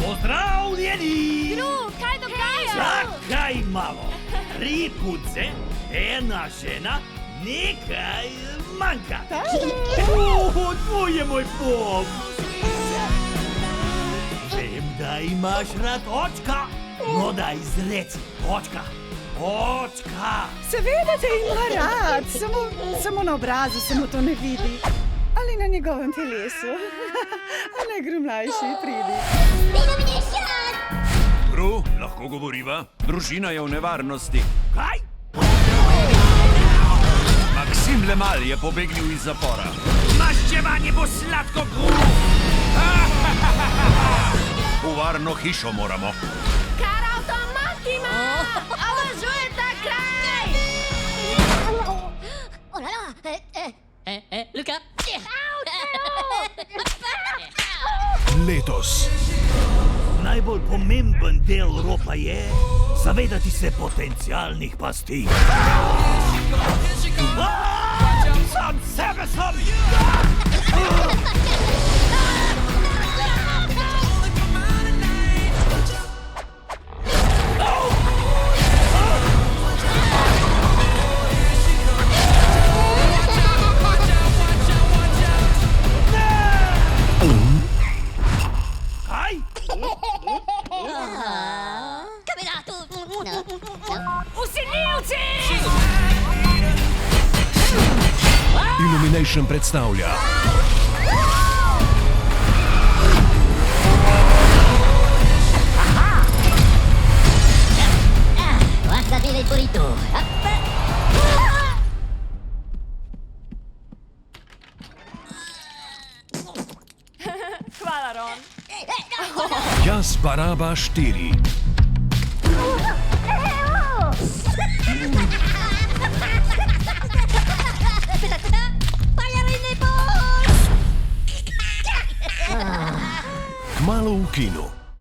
Pozdravljeni! Kaj dogaja? Čakaj malo. 3 punce, 1 žena, nekaj manjka. To je moj pop. Vem, da imaš rad očka. No, da izreci. Očka. Očka. Seveda te ima rad, samo na obrazu se mu to ne vidi. Ali na njegovem telesu. A ne gre mlajši, pridi. Bru, lahko govoriva? Družina je v nevarnosti. Kaj? Maksim Lemal je pobegnil iz zapora. Maščevanje bo sladko gru. V varno hišo moramo. Kar avtomat ima! Obožuje ta kraj! Luka! Letos Najbolj pomemben del ropa je zavedati se potencialnih pasti. Sam sebe sem! Kaj? Vsiljivci! Illumination predstavlja Guardate il burrito! Hvala, Ron. Jaz Baraba 4. Kmalu v kinu.